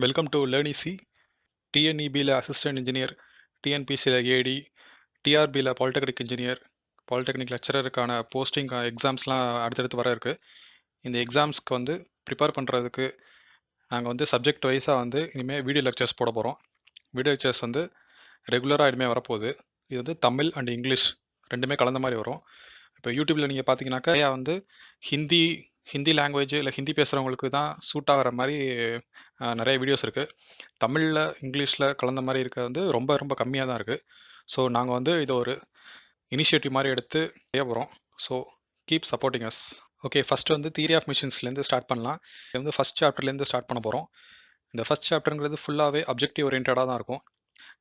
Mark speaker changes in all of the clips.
Speaker 1: Welcome to learn easy. டிஎன்இபியில் assistant engineer, டிஎன்பிசியில் AD, டிஆர்பியில் பாலிடெக்னிக் இன்ஜினியர், பாலிடெக்னிக் லெக்சரருக்கான போஸ்டிங் எக்ஸாம்ஸ்லாம் அடுத்தடுத்து வர இருக்குது. இந்த எக்ஸாம்ஸ்க்கு வந்து ப்ரிப்பேர் பண்ணுறதுக்கு நாங்கள் வந்து சப்ஜெக்ட் வைஸாக வந்து இனிமேல் வீடியோ லெக்சர்ஸ் போட போகிறோம். வீடியோ லெக்சர்ஸ் வந்து ரெகுலராக இனிமேல் வரப்போகுது. இது வந்து தமிழ் அண்ட் இங்கிலீஷ் ரெண்டுமே கலந்த மாதிரி வரும். இப்போ யூடியூப்பில் நீங்கள் பார்த்தீங்கன்னாக்கா வந்து ஹிந்தி ஹிந்தி லாங்குவேஜ் இல்லை ஹிந்தி பேசுகிறவங்களுக்கு தான் சூட் ஆகிற மாதிரி நிறைய வீடியோஸ் இருக்குது. தமிழில் இங்கிலீஷில் கலந்த மாதிரி இருக்கிறது வந்து ரொம்ப ரொம்ப கம்மியாக தான் இருக்குது. ஸோ நாங்கள் வந்து இதை ஒரு இனிஷியேட்டிவ் மாதிரி எடுத்து செய்ய போகிறோம். So keep supporting us. Okay, first வந்து தியரி ஆஃப் மிஷின்ஸ்லேருந்து ஸ்டார்ட் பண்ணலாம். இது வந்து ஃபஸ்ட் சாப்டர்லேருந்து ஸ்டார்ட் பண்ண போகிறோம். இந்த ஃபஸ்ட் சாப்டருங்கிறது ஃபுல்லாகவே அப்ஜெக்டிவ் ஓரியன்டாக தான் இருக்கும்.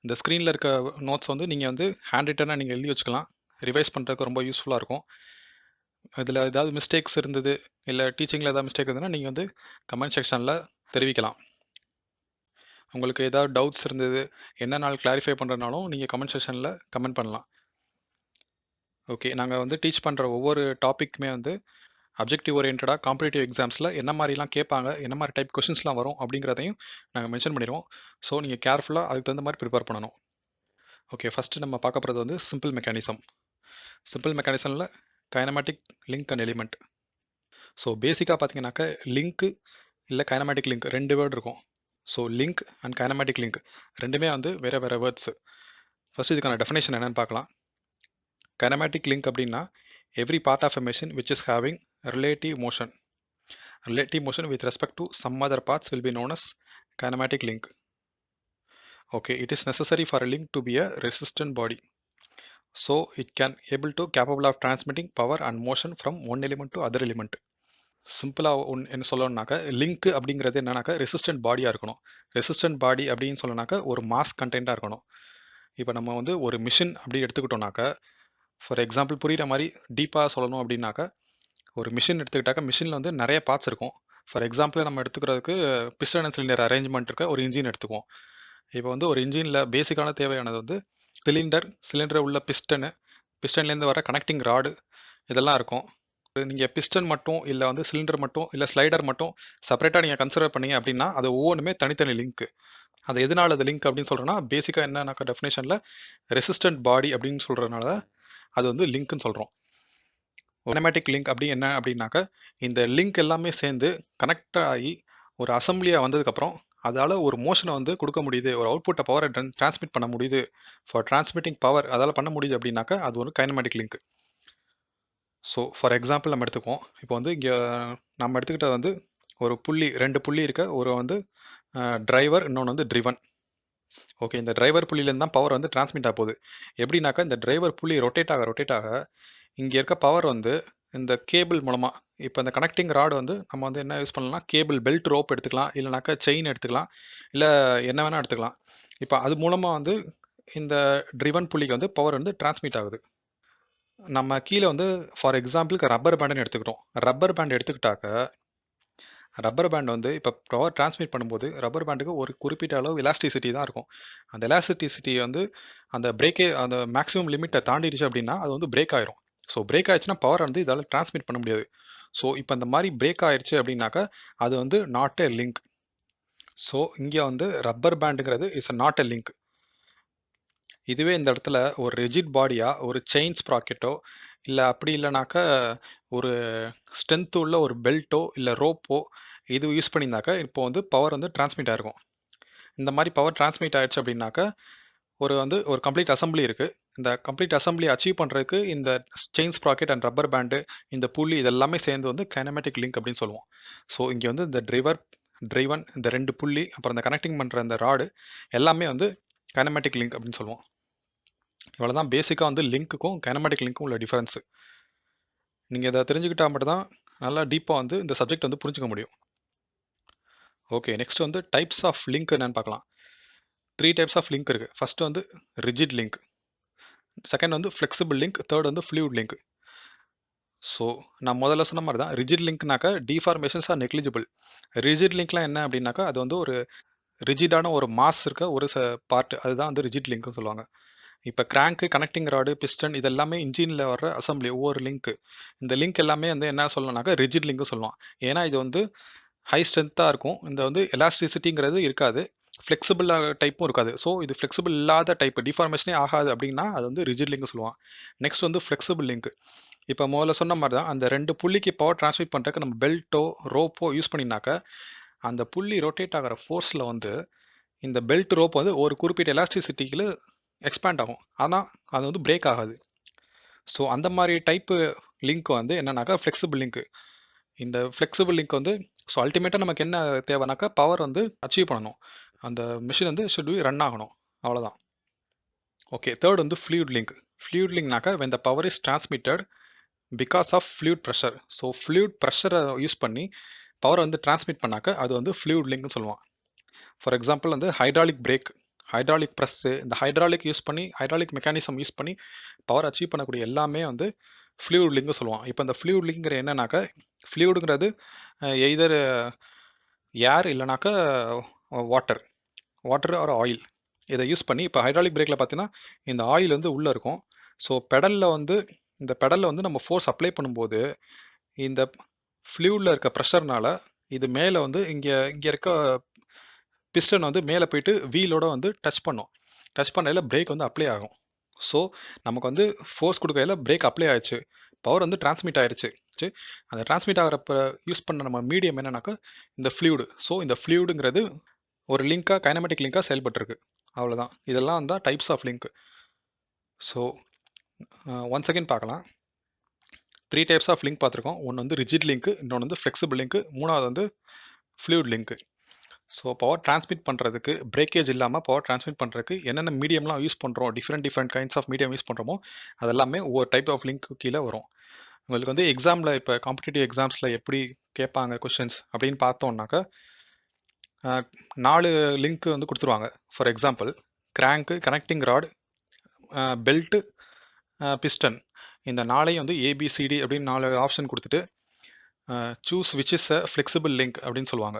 Speaker 1: இந்த ஸ்க்ரீனில் இருக்க நோட்ஸ் வந்து நீங்கள் வந்து ஹேண்ட் ரிட்டனாக நீங்கள் எழுதி வச்சுக்கலாம். ரிவைஸ் பண்ணுறதுக்கு ரொம்ப யூஸ்ஃபுல்லாக இருக்கும். இதில் ஏதாவது மிஸ்டேக்ஸ் இருந்தது இல்லை டீச்சிங்கில் ஏதாவது மிஸ்டேக் இருந்ததுன்னா நீங்கள் வந்து கமெண்ட் செக்ஷனில் தெரிவிக்கலாம். உங்களுக்கு ஏதாவது டவுட்ஸ் இருந்தது என்ன நாள் கிளாரிஃபை பண்ணுறதுனாலும் நீங்கள் கமெண்ட் செக்ஷனில் கமெண்ட் பண்ணலாம். ஓகே, நாங்கள் வந்து டீச் பண்ணுற ஒவ்வொரு டாப்பிக்குமே வந்து அப்ஜெக்டிவ் ஓரியன்டாக காம்படிட்டிவ் எக்ஸாம்ஸில் என்ன மாதிரிலாம் கேட்பாங்க, என்ன மாதிரி டைப் கொஷின்ஸ்லாம் வரும் அப்படிங்கிறதையும் நாங்கள் மென்ஷன் பண்ணிடுவோம். ஸோ நீங்கள் கேர்ஃபுல்லாக அதுக்கு தகுந்த மாதிரி ப்ரிப்பேர் பண்ணணும். ஓகே, ஃபஸ்ட்டு நம்ம பார்க்க போகிறது வந்து சிம்பிள் மெக்கானிசம். சிம்பிள் மெக்கானிசமில் kinematic link and element. So பேசிக்காக பார்த்தீங்கன்னாக்கா லிங்க்கு இல்லை கைனமேட்டிக் லிங்க் ரெண்டு வேர்டு இருக்கும். So link and kinematic link ரெண்டுமே வந்து வேறு வேறு வேர்ட்ஸு. ஃபஸ்ட்டு இதுக்கான டெஃபினேஷன் என்னென்னு பார்க்கலாம். கைனமேட்டிக் லிங்க் அப்படின்னா every part of a machine which is having relative motion with respect to some other parts will be known as kinematic link. Okay, it is necessary for a link to be a resistant body. So it can able to capable of transmitting power and motion from one element to other element. சிம்பிளாக என்ன சொல்லணும்னாக்கா link அப்படிங்கிறது என்னன்னாக்கா resistant பாடியாக இருக்கணும். Resistant பாடி அப்படின்னு சொல்லணுனாக்கா ஒரு mass கண்டென்ட்டாக இருக்கணும். இப்போ நம்ம வந்து ஒரு மிஷின் அப்படி எடுத்துக்கிட்டோம்னாக்கா, ஃபார் எக்ஸாம்பிள் புரிகிற மாதிரி டீப்பாக சொல்லணும் அப்படின்னாக்கா, ஒரு மிஷின் எடுத்துக்கிட்டாக்கா மிஷினில் வந்து நிறைய பார்ட்ஸ் இருக்கும். ஃபார் எக்ஸாம்பிள் நம்ம எடுத்துக்கிறதுக்கு பிஸ்டன் அண்ட் சிலிண்டர் அரேஞ்ச்மெண்ட் இருக்க ஒரு இன்ஜின் எடுத்துக்குவோம். இப்போ வந்து ஒரு இன்ஜினில் பேசிக்கான தேவையானது வந்து சிலிண்டர் உள்ள பிஸ்டன்லேருந்து வர கனெக்டிங் ராடு இதெல்லாம் இருக்கும். நீங்கள் பிஸ்டன் மட்டும் இல்லை வந்து சிலிண்டர் மட்டும் இல்லை ஸ்லைடர் மட்டும் செப்பரேட்டாக நீங்கள் கன்சிடர் பண்ணீங்க அப்படின்னா அது ஒவ்வொன்றுமே தனித்தனி லிங்க்கு. அது எதனால் அது லிங்க் அப்படின்னு சொல்கிறேன்னா பேசிக்காக என்னன்னாக்கா டெஃபினேஷனில் ரெசிஸ்டன்ட் பாடி அப்படின்னு சொல்கிறதுனால அது வந்து லிங்க்குன்னு சொல்கிறோம். கைனமேட்டிக் லிங்க் அப்படி என்ன அப்படின்னாக்கா இந்த லிங்க் எல்லாமே சேர்ந்து கனெக்ட் ஆகி ஒரு அசம்பிளியாக வந்ததுக்கப்புறம் அதால் ஒரு மோஷனை வந்து கொடுக்க முடியுது, ஒரு அவுட்புட்டை பவரை டிரான்ஸ்மிட் பண்ண முடியுது. ஃபார் டிரான்ஸ்மிட்டிங் பவர் அதால் பண்ண முடியுது அப்படின்னாக்கா அது ஒரு kinematic link. So for example நம்ம எடுத்துக்குவோம். இப்போ வந்து இங்கே நம்ம எடுத்துக்கிட்டது வந்து ஒரு ரெண்டு புள்ளி இருக்க ஒரு வந்து டிரைவர், இன்னொன்று வந்து ட்ரிவன். ஓகே, இந்த டிரைவர் புள்ளியிலேருந்து தான் பவர் வந்து டிரான்ஸ்மிட் ஆக போகுது. எப்படின்னாக்கா இந்த டிரைவர் புள்ளி ரொட்டேட் ஆக இங்கே இருக்க பவர் வந்து இந்த கேபிள் மூலமாக, இப்போ இந்த கனெக்டிங் ராடு வந்து நம்ம வந்து என்ன யூஸ் பண்ணலாம், கேபிள் பெல்ட் ரோப் எடுத்துக்கலாம், இல்லைனாக்கா செயின் எடுத்துக்கலாம், இல்லை என்ன வேணால் எடுத்துக்கலாம். இப்போ அது மூலமாக வந்து இந்த ட்ரிவன் புள்ளிக்கு வந்து பவர் வந்து டிரான்ஸ்மிட் ஆகுது. நம்ம கீழே வந்து ஃபார் எக்ஸாம்பிளுக்கு ரப்பர் பேண்டுன்னு எடுத்துக்கிட்டோம். ரப்பர் பேண்ட் எடுத்துக்கிட்டாக்க ரப்பர் பேண்ட் வந்து இப்போ பவர் டிரான்ஸ்மிட் பண்ணும்போது ரப்பர் பேண்டுக்கு ஒரு குறிப்பிட்ட அளவு எலாஸ்டிசிட்டி தான் இருக்கும். அந்த எலாஸ்டிசிட்டி வந்து அந்த மேக்ஸிமம் லிமிட்டை தாண்டிடுச்சு அப்படின்னா அது வந்து பிரேக் ஆயிரும். ஸோ பிரேக் ஆயிடுச்சுன்னா பவர் வந்து இதால் டிரான்ஸ்மிட் பண்ண முடியாது. ஸோ இப்போ இந்த மாதிரி பிரேக் ஆயிடுச்சு அப்படின்னாக்கா அது வந்து நாட் எ லிங்க். ஸோ இங்கே வந்து ரப்பர் பேண்டுங்கிறது இஸ் நாட் எ லிங்க். இதுவே இந்த இடத்துல ஒரு ரிஜிட் பாடியாக ஒரு செயின் ஸ்ப்ராக்கெட்டோ இல்லை அப்படி இல்லைனாக்கா ஒரு ஸ்ட்ரென்த் உள்ள ஒரு பெல்ட்டோ இல்லை ரோப்போ இது யூஸ் பண்ணியிருந்தாக்கா இப்போ வந்து பவர் வந்து டிரான்ஸ்மிட் ஆகிருக்கும். இந்த மாதிரி பவர் டிரான்ஸ்மிட் ஆகிடுச்சு அப்படின்னாக்கா ஒரு கம்ப்ளீட் அசம்பிளி இருக்குது. இந்த கம்ப்ளீட் அசம்பிளி அச்சீவ் பண்ணுறதுக்கு இந்த chain sprocket and rubber pant, இந்த புள்ளி இதெல்லாமே சேர்ந்து வந்து கைனமேட்டிக் லிங்க் அப்படின்னு சொல்லுவோம். ஸோ இங்கே வந்து இந்த ட்ரைவன் இந்த ரெண்டு புள்ளி அப்புறம் இந்த கனெக்டிங் பண்ணுற இந்த ராடு எல்லாமே வந்து கைனமேட்டிக் லிங்க் அப்படின்னு சொல்லுவோம். இவ்வளோ தான் பேசிக்காக வந்து லிங்க்குக்கும் கைனமேட்டிக் லிங்க்கும் உள்ள டிஃபரன்ஸு. நீங்கள் இதை தெரிஞ்சுக்கிட்டால் மட்டும்தான் நல்லா டீப்பாக வந்து இந்த சப்ஜெக்ட் வந்து புரிஞ்சுக்க முடியும். ஓகே, நெக்ஸ்ட் வந்து டைப்ஸ் ஆஃப் லிங்க் என்னென்னு பார்க்கலாம். 3 டைப்ஸ் ஆஃப் லிங்க் இருக்குது. ஃபஸ்ட்டு வந்து ரிஜிட் லிங்க், செகண்ட் வந்து ஃப்ளெக்சிபிள் லிங்க், தேர்ட் வந்து ஃப்ளூயிட் லிங்க். ஸோ நான் முதல்ல சொன்ன மாதிரி தான் ரிஜிட் லிங்க்னாக்கா டிஃபார்மேஷன்ஸ் ஆர் நெக்லிஜிபிள். ரிஜிட் லிங்க்லாம் என்ன அப்படின்னாக்கா அது வந்து ஒரு ரிஜிடான ஒரு மாஸ் இருக்க ஒரு பார்ட், அதுதான் வந்து ரிஜிட் லிங்க்னு சொல்லுவாங்க. இப்போ கிராங்க்கு, கனெக்டிங் ராடு, பிஸ்டன் இதெல்லாமே இன்ஜினில் வர அசம்பிளி ஒவ்வொரு லிங்க்கு. இந்த லிங்க் எல்லாமே வந்து என்ன சொல்லணும்னாக்கா ரிஜிட் லிங்க்கு சொல்லலாம். ஏன்னா இது வந்து ஹை ஸ்ட்ரென்த்தாக இருக்கும். இந்த வந்து எலாஸ்டிசிட்டிங்கிறது இருக்காது. ஃப்ளெக்சிபிளாக டைப்பும் இருக்காது. ஸோ இது ஃப்ளெக்சிபிள் இல்லாத டைப் டிஃபார்மேஷனே ஆகாது அப்படின்னா அது வந்து ரிஜிட் லிங்க் சொல்லுவான். நெக்ஸ்ட் வந்து ஃப்ளெக்சிபிள் லிங்க். இப்போ முதல்ல சொன்ன மாதிரி தான் அந்த 2 புள்ளிக்கு பவர் டிரான்ஸ்மிட் பண்ணுறதுக்கு நம்ம பெல்ட்டோ ரோப்போ யூஸ் பண்ணினாக்க அந்த புள்ளி ரொட்டேட் ஆகிற ஃபோர்ஸில் வந்து இந்த பெல்ட் ரோப் வந்து ஒரு குறிப்பிட்ட எலாஸ்டிசிட்டிக்கு எக்ஸ்பேண்ட் ஆகும். ஆனால் அது வந்து பிரேக் ஆகாது. ஸோ அந்த மாதிரி டைப்பு லிங்க் வந்து என்னன்னாக்கா ஃப்ளெக்சிபிள் லிங்க். இந்த ஃப்ளெக்சிபிள் லிங்க் வந்து ஸோ அல்டிமேட்டாக நமக்கு என்ன தேவைனாக்கா பவர் வந்து அச்சீவ் பண்ணணும். அந்த மிஷின் வந்து ஷுட் பி ரன் ஆகணும். அவ்வளோதான். ஓகே, தேர்ட் வந்து ஃப்ளூயிட் லிங்க். ஃப்ளூயிட் லிங்க்னாக்கா when the power is transmitted because of fluid pressure. So fluid ப்ரெஷரை யூஸ் பண்ணி பவரை வந்து டிரான்ஸ்மிட் பண்ணாக்க அது வந்து ஃப்ளூயிட் லிங்க்னு சொல்லுவான். ஃபார் எக்ஸாம்பிள் வந்து ஹைட்ராலிக் பிரேக், ஹைட்ராலிக் ப்ரெஸ்ஸு, இந்த ஹைட்ராலிக் யூஸ் பண்ணி ஹைட்ராலிக் மெக்கானிசம் யூஸ் பண்ணி பவர் அச்சீவ் பண்ணக்கூடிய எல்லாமே வந்து ஃப்ளூயிட் லிங்க்னு சொல்லுவான். இப்போ இந்த ஃப்ளூயிட் லிங்க்ங்கிற என்னன்னாக்கா ஃப்ளூயிடுங்கிறது எய்தர் ஏர் இல்லைனாக்கா வாட்டர், வாட்டர் ஆர் ஆயில். இதை யூஸ் பண்ணி இப்போ ஹைட்ராலிக் பிரேக்கில் பார்த்தீங்கன்னா இந்த ஆயில் வந்து உள்ளே இருக்கும். ஸோ பெடலில் வந்து இந்த பெடலில் வந்து நம்ம ஃபோர்ஸ் அப்ளை பண்ணும்போது இந்த ஃப்ளூயிடில் இருக்க ப்ரெஷர்னால இது மேலே வந்து இங்கே இங்கே இருக்க பிஸ்டன் வந்து மேலே போயிட்டு வீலோட வந்து டச் பண்ணும். டச் பண்ணையில் பிரேக் வந்து அப்ளை ஆகும். ஸோ நமக்கு வந்து ஃபோர்ஸ் கொடுக்கையில் பிரேக் அப்ளை ஆயிடுச்சு, பவர் வந்து டிரான்ஸ்மிட் ஆயிடுச்சு. சரி, அந்த டிரான்ஸ்மிட் ஆகிறப்ப யூஸ் பண்ண நம்ம மீடியம் என்னன்னாக்கா இந்த ஃப்ளூயிடு. ஸோ இந்த ஃப்ளூயிடுங்கிறது ஒரு லிங்காக கைனமெட்டிக் லிங்காக செயல்பட்டுருக்கு. அவ்வளோதான். இதெல்லாம் தான் types of link. So once again பார்க்கலாம். 3 டைப்ஸ் ஆஃப் லிங்க் பார்த்துருக்கோம். ஒன்று வந்து ரிஜிட் லிங்க், இன்னொன்று வந்து ஃப்ளெக்சிபிள் லிங்க், மூணாவது வந்து fluid link. So power transmit பண்ணுறதுக்கு பிரேக்கேஜ் இல்லாமல் பவர் டிரான்ஸ்மிட் பண்ணுறதுக்கு என்னென்ன மீடியம்லாம் யூஸ் பண்ணுறோம், different kinds of medium use பண்ணுறோமோ அதெல்லாமே ஒவ்வொரு டைப் ஆஃப் லிங்க் கீழே வரும். உங்களுக்கு வந்து எக்ஸாமில் இப்போ காம்படிட்டிவ் எக்ஸாம்ஸில் எப்படி கேட்பாங்க கொஷின்ஸ் அப்படின்னு பார்த்தோம்னாக்கா 4 லிங்க் வந்து கொடுத்துருவாங்க. For example crank, connecting rod, belt, piston, இந்த 4ஐயும் வந்து ஏபிசிடி அப்படின்னு 4 ஆப்ஷன் கொடுத்துட்டு choose which is a flexible link அப்படின்னு சொல்லுவாங்க.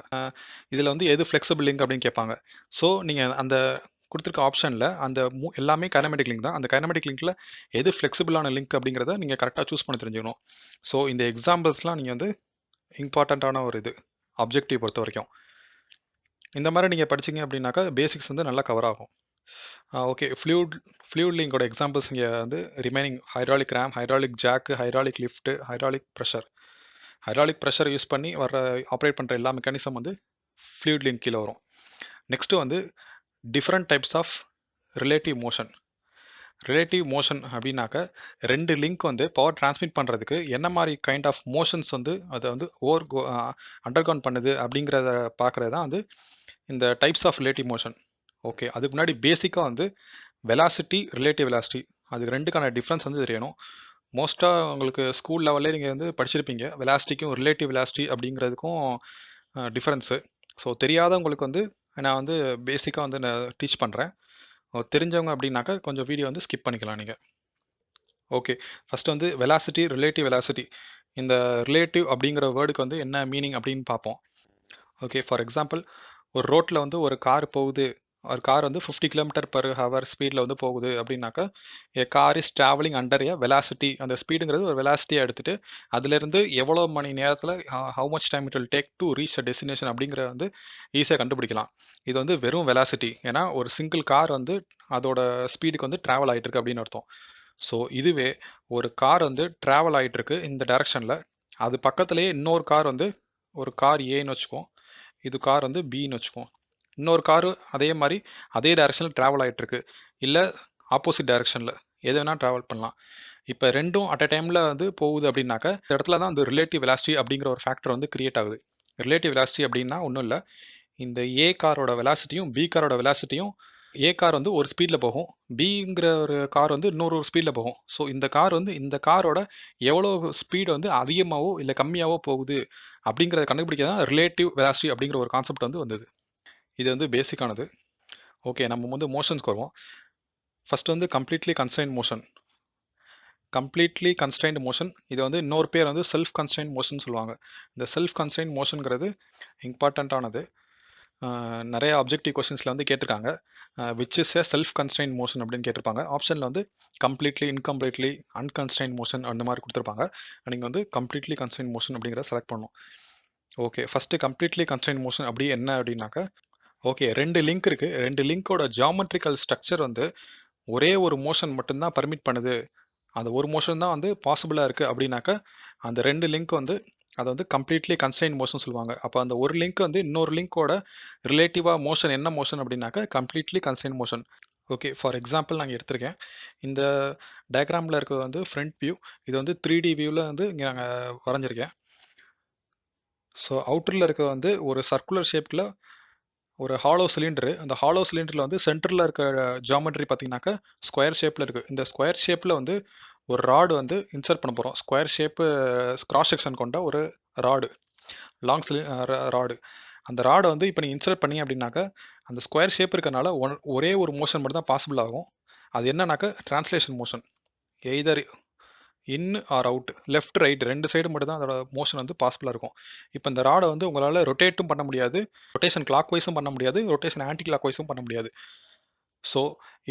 Speaker 1: இதில் வந்து எது ஃப்ளெக்சிபிள் லிங்க் அப்படின்னு கேட்பாங்க. ஸோ நீங்கள் அந்த கொடுத்துருக்க ஆப்ஷனில் அந்த எல்லாமே கைனமெட்டிக் லிங்க் தான். அந்த கைனமெட்டிக் லிங்க்கில் எது ஃப்ளெக்சிபிளான லிங்க் அப்படிங்கிறத நீங்கள் கரெக்டாக சூஸ் பண்ண தெரிஞ்சுக்கணும். ஸோ இந்த எக்ஸாம்பிள்ஸ்லாம் நீங்கள் வந்து இம்பார்ட்டண்ட்டான ஒரு இது ஆப்ஜெக்டிவ் பொறுத்த வரைக்கும். இந்த மாதிரி நீங்கள் படிச்சிங்க அப்படின்னாக்கா பேசிக்ஸ் வந்து நல்லா கவர் ஆகும். ஓகே, ஃப்ளூயிட் லிங்கோட எக்ஸாம்பிள்ஸ் இங்கே வந்து remaining hydraulic RAM, hydraulic jack, hydraulic lift, hydraulic pressure. Hydraulic pressure use பண்ணி ஆப்ரேட் பண்ணுற எல்லா மெக்கானிசம் வந்து ஃப்ளூயிட் லிங்க் கீழே வரும். நெக்ஸ்ட்டு வந்து different types of relative motion. Relative motion அப்படின்னாக்க 2 லிங்க் வந்து பவர் டிரான்ஸ்மிட் பண்ணுறதுக்கு என்ன மாதிரி கைண்ட் ஆஃப் மோஷன்ஸ் வந்து அதை வந்து அண்டர்கவுன் பண்ணுது அப்படிங்கிறத பார்க்குறது தான் வந்து இந்த types of relative motion. Okay, அதுக்கு முன்னாடி பேசிக்காக வந்து வெலாசிட்டி, ரிலேட்டிவ் வெலாசிட்டி, அதுக்கு ரெண்டுக்கான டிஃப்ரென்ஸ் வந்து தெரியணும். மோஸ்ட்டாக உங்களுக்கு ஸ்கூல் லெவல்லே நீங்கள் வந்து படிச்சிருப்பீங்க வெலாசிட்டிக்கும் ரிலேட்டிவ் வெலாசிட்டி அப்படிங்கிறதுக்கும் டிஃப்ரென்ஸு. ஸோ தெரியாதவங்களுக்கு வந்து நான் வந்து பேசிக்காக வந்து நான் டீச் பண்ணுறேன். தெரிஞ்சவங்க அப்படின்னாக்கா கொஞ்சம் வீடியோ வந்து ஸ்கிப் பண்ணிக்கலாம் நீங்கள். ஓகே, ஃபஸ்ட்டு வந்து வெலாசிட்டி, ரிலேட்டிவ் வெலாசிட்டி. இந்த ரிலேட்டிவ் அப்படிங்கிற வேர்டுக்கு வந்து என்ன மீனிங் அப்படின்னு பார்ப்போம். ஓகே, ஃபார் எக்ஸாம்பிள் ஒரு ரோட்டில் வந்து ஒரு கார் போகுது, ஒரு கார் வந்து 50 km/h ஸ்பீடில் வந்து போகுது அப்படின்னாக்கா a car is travelling under a velocity. அந்த ஸ்பீடுங்கிறது ஒரு வெலாசிட்டியாக எடுத்துகிட்டு அதுலேருந்து எவ்வளோ மணி நேரத்தில் how much time it will take to reach a destination அப்படிங்கிற வந்து ஈஸியாக கண்டுபிடிக்கலாம். இது வந்து வெறும் வெலாசிட்டி. ஏன்னா ஒரு சிங்கிள் கார் வந்து அதோட ஸ்பீடுக்கு வந்து ட்ராவல் ஆகிட்டுருக்கு அப்படின்னு அர்த்தம். ஸோ இதுவே ஒரு கார் வந்து ட்ராவல் ஆகிட்டுருக்கு இந்த டைரெக்ஷனில், அது பக்கத்துலேயே இன்னொரு கார் வந்து ஒரு கார் ஏன்னு வச்சுக்கோம், இது கார் வந்து பின்னு வச்சுக்கோம், இன்னொரு காரு அதே மாதிரி அதே டைரெக்ஷனில் ட்ராவல் ஆகிட்டுருக்கு, இல்லை ஆப்போசிட் டைரெக்ஷனில் எது வேணால் ட்ராவல் பண்ணலாம். இப்போ ரெண்டும் அட் அ டைமில் வந்து போகுது அப்படின்னாக்க இந்த இடத்துல தான் அந்த ரிலேட்டிவ் வெலாசிட்டி அப்படிங்கிற ஒரு ஃபேக்டர் வந்து கிரியேட் ஆகுது. ரிலேட்டிவ் வெலாசிட்டி அப்படின்னா ஒன்றும் இல்லை, இந்த ஏ காரோட வெலாசிட்டியும் பி காரோட வெலாசிட்டியும் ஏ கார் வந்து ஒரு ஸ்பீடில் போகும், பிங்கிற ஒரு கார் வந்து இன்னொரு ஸ்பீடில் போகும். ஸோ இந்த கார் வந்து இந்த காரோட எவ்வளோ ஸ்பீடு வந்து அதிகமாகவோ இல்லை கம்மியாகவோ போகுது அப்படிங்கிறத கண்டுபிடிக்க தான் ரிலேட்டிவ் வெலாசிட்டி அப்படிங்கிற ஒரு கான்செப்ட் வந்து வந்தது. இது வந்து பேசிக்கானது. ஓகே, நம்ம வந்து மோஷன்ஸ்க்கு வருவோம். ஃபஸ்ட்டு வந்து completely constraint motion. Completely constraint motion, இது வந்து இன்னொரு பேர் வந்து செல்ஃப் கன்ஸ்ட்ரைன்ட் மோஷன் சொல்லுவாங்க. இந்த செல்ஃப் கன்ஸ்ட்ரைன்ட் மோஷனுங்கிறது இம்பார்ட்டண்ட்டானது. நிறைய ஆப்ஜெக்டிவ் கொஷின்ஸில் வந்து கேட்டிருக்காங்க, which is a self constraint motion அப்படின்னு கேட்டிருப்பாங்க. ஆப்ஷனில் வந்து கம்ப்ளீட்லி, இன்கம்ப்ளீட்லி, அன்கன்ஸ்ட்ரைன்ட் மோஷன் அந்த மாதிரி கொடுத்துருப்பாங்க. நீங்கள் வந்து கம்ப்ளீட்லி கன்ஸ்ட்ரைன்ட் மோஷன் அப்படிங்கிறத செலக்ட் பண்ணணும். Okay. First completely constraint motion அப்படி என்ன அப்படின்னாக்கா, ஓகே 2 லிங்க் இருக்கு. 2 லிங்க்கோட ஜியாமெட்ரிக்கல் ஸ்ட்ரக்சர் வந்து ஒரே ஒரு மோஷன் மட்டும் தான் பர்மிட் பண்ணுது. அந்த ஒரு மோஷன் தான் வந்து பாசிபிளா இருக்கு அப்படின்னாக்கா, அந்த 2 லிங்க் வந்து அத வந்து கம்ப்ளீட்லி கன்ஸ்ட்ரெயின்ட் மோஷன் சொல்லுவாங்க. அப்ப அந்த ஒரு லிங்க் வந்து இன்னொரு லிங்க்கோட ரிலேட்டிவா மோஷன் என்ன மோஷன் அப்படின்னாக்கா, completely constraint motion. Okay. For example நான் இங்க எடுத்திருக்கேன். இந்த டயகிராம்ல இருக்கிறது வந்து ஃப்ரண்ட் வியூ. இது வந்து 3D வியூல வந்து இங்க நாங்க வரைஞ்சிருக்கேன். ஸோ அவுட்டர்ல இருக்கிறது வந்து ஒரு சர்க்குலர் ஷேப்ல ஒரு ஹாலோ சிலிண்டரு. அந்த ஹாலோ சிலிண்டர்ல வந்து சென்டர்ல இருக்க ஜியாமெட்ரி பார்த்தீங்கன்னாக்கா, ஸ்கொயர் ஷேப்ல இருக்கு. இந்த ஸ்கொயர் ஷேப்ல வந்து ஒரு ராடு வந்து இன்சர்ட் பண்ண போறோம். ஸ்கொயர் ஷேப்பு கிராஸ் செக்ஷன் கொண்ட ஒரு ராடு. Long Chile rod. அந்த ராட வந்து இப்ப நீங்க இன்சர்ட் பண்ணீங்க அப்படின்னாக்கா, அந்த ஸ்கொயர் ஷேப் இருக்கனால ஒரே ஒரு மோஷன் மட்டும் தான் பாசிபிள் ஆகும். அது என்னன்னாக்கா, translation motion. Either in or out. Left, right 2 side மட்டும் தான் அதோட மோஷன் வந்து பாசிபிளா இருக்கும். இப்ப இந்த ராட வந்து உங்களால ரொட்டேட்டும் பண்ண முடியாது. ரொட்டேஷன் கிளாக் வைஸும் பண்ண முடியாது. ரொட்டேஷன் ஆன்டி கிளாக் வைஸும் பண்ண முடியாது. ஸோ,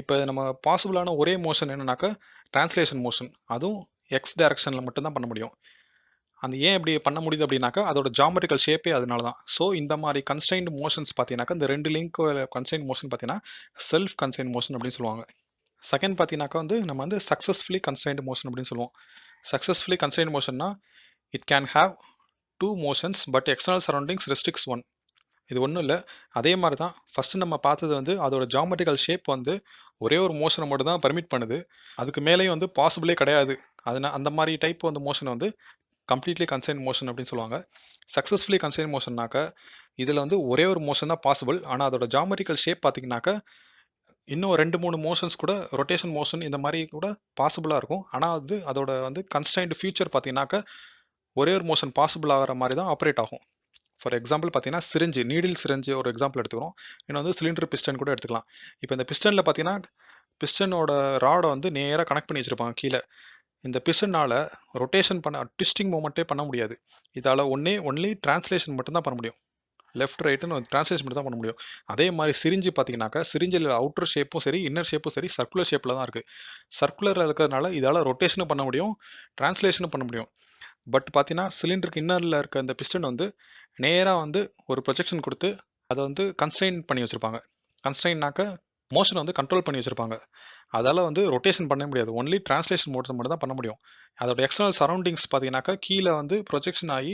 Speaker 1: இப்ப நம்ம பாசிபிளான ஒரே மோஷன் என்னன்னாக்கா, டிரான்ஸ்லேஷன் மோஷன். அதுவும் எக்ஸ் டைரக்ஷன்ல மட்டும் தான் பண்ண முடியும். அந்த ஏன் இப்படி பண்ண முடியுது அப்படின்னாக்கா, அதோட ஜியாமெட்ரிக்கல் ஷேப்பே அதனால தான். ஸோ, இந்த மாரி கன்ஸ்ட்ரெயின்ட் மோஷன்ஸ் பார்த்தீங்கன்னாக்கா, இந்த 2 லிங்க் கன்ஸ்ட்ரெயின்ட் மோஷன் பார்த்தீங்கன்னா, செல்ஃப் கன்ஸ்ட்ரெயின்ட் மோஷன் அப்படின்னு சொல்லுவாங்க. செகண்ட் பார்த்தீங்கன்னாக்கா வந்து நம்ம வந்து சக்ஸஸ்ஃபுல்லி கன்ஸ்ட்ரெயின்ட் மோஷன் அப்படின்னு சொல்லுவோம். சக்ஸஸ்ஃபுல்லி கன்ஸ்ட்ரெயின்ட் மோஷன்னா, it can have 2 motions but external surroundings restricts 1. இது ஒண்ணும் இல்ல. அதே மாரி தான் ஃபர்ஸ்ட்டு நம்ம பார்த்தது வந்து அதோட ஜியாமெட்ரிக்கல் ஷேப் வந்து ஒரே ஒரு மோஷன மட்டும் தான் பெர்மிட் பண்ணுது. அதுக்கு மேலேயும் வந்து பாசிபிளே கிடையாது. அந்த மாரி டைப் வந்து மோஷன் வந்து கம்ப்ளீட்லி கன்ஸ்ட்ரெயின்ட் மோஷன் அப்படின்னு சொல்லுவாங்க. சக்ஸஸ்ஃபுல்லி கன்ஸ்ட்ரெயின்ட் மோஷன்னாக்கா, இதில வந்து ஒரே ஒரு மோஷன் தான் பாசிபிள். ஆனா அதோட ஜியாமெட்ரிக்கல் ஷேப் பார்த்தீங்கன்னாக்கா, இன்னும் 2, 3 மோஷன்ஸ் கூட ரொட்டேஷன் மோஷன் இந்த மாரி கூட பாசிபிளா இருக்கும். ஆனா வந்து அதோட வந்து கன்ஸ்ட்ரெயின்ட் ஃபியூச்சர் பார்த்தீங்கன்னாக்கா, ஒரே ஒரு மோஷன் பாசிபிள் ஆகுற மாரி தான் ஆப்பரேட் ஆகும். ஃபார் எக்ஸாம்பிள் பார்த்தீங்கன்னா, சிரிஞ்சு, நீடில் சிரிஞ்சு ஒரு எக்ஸாம்பிள் எடுத்துக்கிறோம். இன்னும் வந்து சிலிண்டர் பிஸ்டன் கூட எடுத்துக்கலாம். இப்ப இந்த பிஸ்டன்ல பார்த்தீங்கன்னா, பிஸ்டனோட ராட வந்து நேரா கனெக்ட் பண்ணி வச்சிருப்பாங்க கீழ. இந்த பிஸ்டனால ரொட்டேஷன் பண்ண ட்விஸ்டிங் மூவ்மெண்ட்டே பண்ண முடியாது. இதால ஒன்லி டிரான்ஸ்லேஷன் மட்டும் தான் பண்ண முடியும். லெஃப்ட், ரைட்ன்னு டிரான்ஸ்லேஷன் மட்டும் தான் பண்ண முடியும். அதே மாரி சிரிஞ்சு பார்த்தீங்கன்னாக்கா, சிரிஞ்சில அவுட்டர் ஷேப்பும் சரி, இன்னர் ஷேப்பும் சரி, சர்க்குலர் ஷேப்ல தான் இருக்கு. சர்க்குலர்ல இருக்கிறதுனால இதால ரொட்டேஷனும் பண்ண முடியும், டிரான்ஸ்லேஷனும் பண்ண முடியும். பட் பார்த்தீங்கன்னா, சிலிண்டருக்கு இன்னர்ல இருக்க அந்த பிஸ்டன் வந்து நேரா வந்து ஒரு ப்ரொஜெக்ஷன் குடுத்து, அத வந்து கன்ஸ்ட்ரெயின் பண்ணி வச்சிருப்பாங்க. கன்ஸ்ட்ரெயின்னாக்க மோஷன வந்து கண்ட்ரோல் பண்ணி வச்சிருப்பாங்க. அதால வந்து ரொட்டேஷன் பண்ண முடியாது. ஒன்லி டிரான்ஸ்லேஷன் மோட்ஸ் மட்டும் தான் பண்ண முடியும். அதோட எக்ஸ்டர்னல் சரவுண்டிங்ஸ் பார்த்தீங்கன்னாக்கா, கீழ வந்து ப்ரொஜெக்ஷன் ஆயி,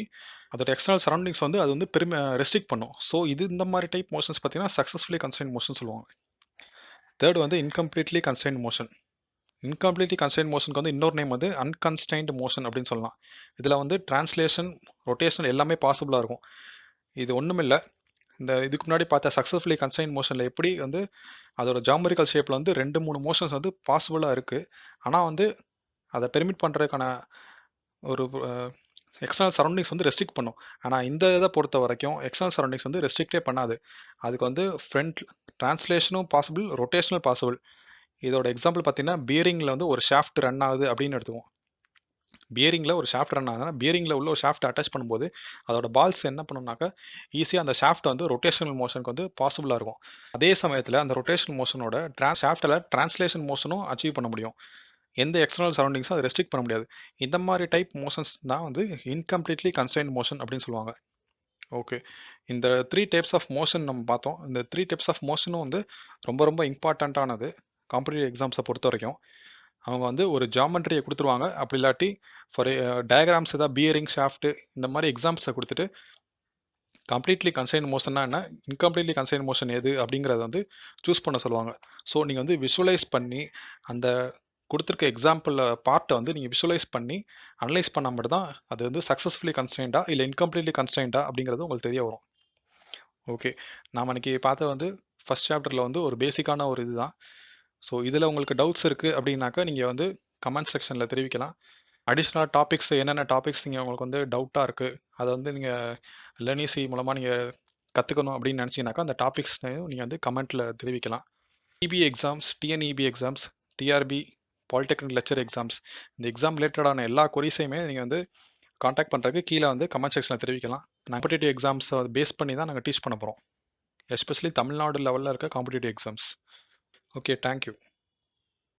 Speaker 1: அதோட எக்ஸ்டர்னல் சரவுண்டிங்ஸ் வந்து அது வந்து ரெஸ்ட்ரிக்ட் பண்ணும். ஸோ, இந்த மாரி டைப் மோஷன்ஸ் பார்த்தீங்கன்னா, சக்சஸ்ஃபுல்லி கன்ஸ்ட்ரெயின்ட் மோஷன் சொல்லுவாங்க. தேர்ட் வந்து incompletely constraint motion. Incompletely constraint மோஷனுக்கு வந்து இன்னொரு நேம் வந்து அன்கன்ஸ்ட்ரெயின்ட் மோஷன் அப்படின்னு சொல்லலாம். இதில வந்து டிரான்ஸ்லேஷன், ரொட்டேஷன் எல்லாமே பாசிபிளா இருக்கும். இது ஒண்ணுமில்ல. இதுக்கு முன்னாடி பார்த்த சக்ஸஸ்ஃபுல்லி கன்ஸ்ட்ரெயின்ட் மோஷன்ல எப்படி வந்து அதோட ஜியாமெட்ரிக்கல் ஷேப்ல வந்து 2, 3 மோஷன்ஸ் வந்து பாசிபிளா இருக்கு. ஆனா வந்து அத பெர்மிட் பண்றதுக்கான ஒரு எக்ஸ்டர்னல் சரவுண்டிங்ஸ் வந்து ரெஸ்ட்ரிக்ட் பண்ணும். ஆனா இந்த இத பொறுத்தவரைக்கும் எக்ஸ்டர்னல் சரவுண்டிங்ஸ் வந்து ரெஸ்ட்ரிக்ட்டே பண்ணாது. அதுக்கு வந்து ஃப்ரண்ட் டிரான்ஸ்லேஷனும் பாசிபிள், ரொட்டேஷனும் பாசிபிள். இதோட எக்ஸாம்பிள் பார்த்தீங்கன்னா, பியரிங்ல வந்து ஒரு ஷாஃப்ட் ரன் ஆகுது அப்படின்னு எடுத்துக்குவோம். பியரிங்ல ஒரு ஷாஃப்ட் ரன் ஆகுதுன்னா, பியரிங்ல உள்ள ஒரு ஷாஃப்ட் அட்டாச் பண்ணும்போது, அதோட பால்ஸ் என்ன பண்ணும்னாக்கா, ஈஸியா அந்த ஷாஃப்ட் வந்து ரொட்டேஷனல் மோஷனுக்கு வந்து பாசிபிளா இருக்கும். அதே சமயத்தில அந்த ரொட்டேஷனல் மோஷனோட ஷாஃப்ட்ல டிரான்ஸ்லேஷன் மோஷனும் அச்சீவ் பண்ண முடியும். எந்த எக்ஸ்டர்னல் சரவுண்டிங்ஸும் அத ரெஸ்ட்ரிக்ட் பண்ண முடியாது. இந்த மாரி டைப் மோஷன்ஸ் தான் வந்து இன்கம்ப்ளீட்லி கன்ஸ்ட்ரெயின்ட் மோஷன் அப்படின்னு சொல்லுவாங்க. ஓகே. இந்த 3 டைப்ஸ் ஆஃப் மோஷன் நம்ம பார்த்தோம். இந்த 3 டைப்ஸ் ஆஃப் மோஷனும் வந்து ரொம்ப ரொம்ப இம்பார்ட்டன்ட்டானது. காம்படிட்டிவ் எக்ஸாம்ஸ பொறுத்தவரைக்கும். அவங்க வந்து ஒரு ஜியாமெட்ரிய குடுத்துருவாங்க. அப்படி இல்லாட்டி ஃபார் டயகிராம்ஸ் ஏதாவது பியரிங், ஷாஃப்ட் இந்த மாரி எக்ஸாம்பிள்ஸ குடுத்துட்டு, கம்ப்ளீட்லி கன்ஸ்ட்ரெயின்ட் மோஷன்னா என்ன? இன்கம்ப்ளீட்லி கன்ஸ்ட்ரெயின்ட் மோஷன் எது? அப்படிங்கிறத வந்து சூஸ் பண்ண சொல்லுவாங்க. ஸோ, நீங்க வந்து விஷுவலைஸ் பண்ணி, அந்த குடுத்துருக்க எக்ஸாம்பிள் பார்ட்ட வந்து நீங்க விஷுவலைஸ் பண்ணி, அனலைஸ் பண்ணா மட்டும் தான் அது வந்து சக்ஸஸ்ஃபுல்லி கன்ஸ்ட்ரெயின்டா, இல்ல இன்கம்ப்ளீட்லி கன்ஸ்ட்ரெயின்டா அப்படிங்கிறது உங்களுக்கு தெரிய வரும். ஓகே. நாம அன்னைக்கு பார்த்தது வந்து ஃபர்ஸ்ட் சாப்டர்ல வந்து ஒரு பேசிக்கான ஒரு இதுதான். ஸோ, இதில உங்களுக்கு டவுட்ஸ் இருக்கு அப்படின்னாக்கா, நீங்க வந்து கமெண்ட் செக்ஷன்ல தெரிவிக்கலாம். அடிஷனலா டாபிக்ஸ் என்னென்ன டாபிக்ஸ் உங்களுக்கு வந்து டவுட்டா இருக்கு, அத வந்து நீங்க லேர்னிசி மூலமா நீங்க கத்துக்கணும் அப்படின்னு நினைச்சீங்கன்னாக்கா, அந்த டாபிக்ஸையும் நீங்க வந்து கமெண்ட்ல தெரிவிக்கலாம். EB exams, TNEB exams, TRB, polytechnic lecturer exams இந்த எக்ஸாம் ரிலேட்டடான எல்லா கொரீஸையுமே நீங்க வந்து கான்டாக்ட் பண்றதுக்கு கீழ வந்து கமெண்ட் செக்ஷன்ல தெரிவிக்கலாம். காம்படிட்டிவ் எக்ஸாம்ஸ பேஸ் பண்ணி தான் நாங்க டீச் பண்ண போறோம். எஸ்பெஷலி தமிழ்நாடு லெவல்ல இருக்க competitive exams. Okay. Thank you.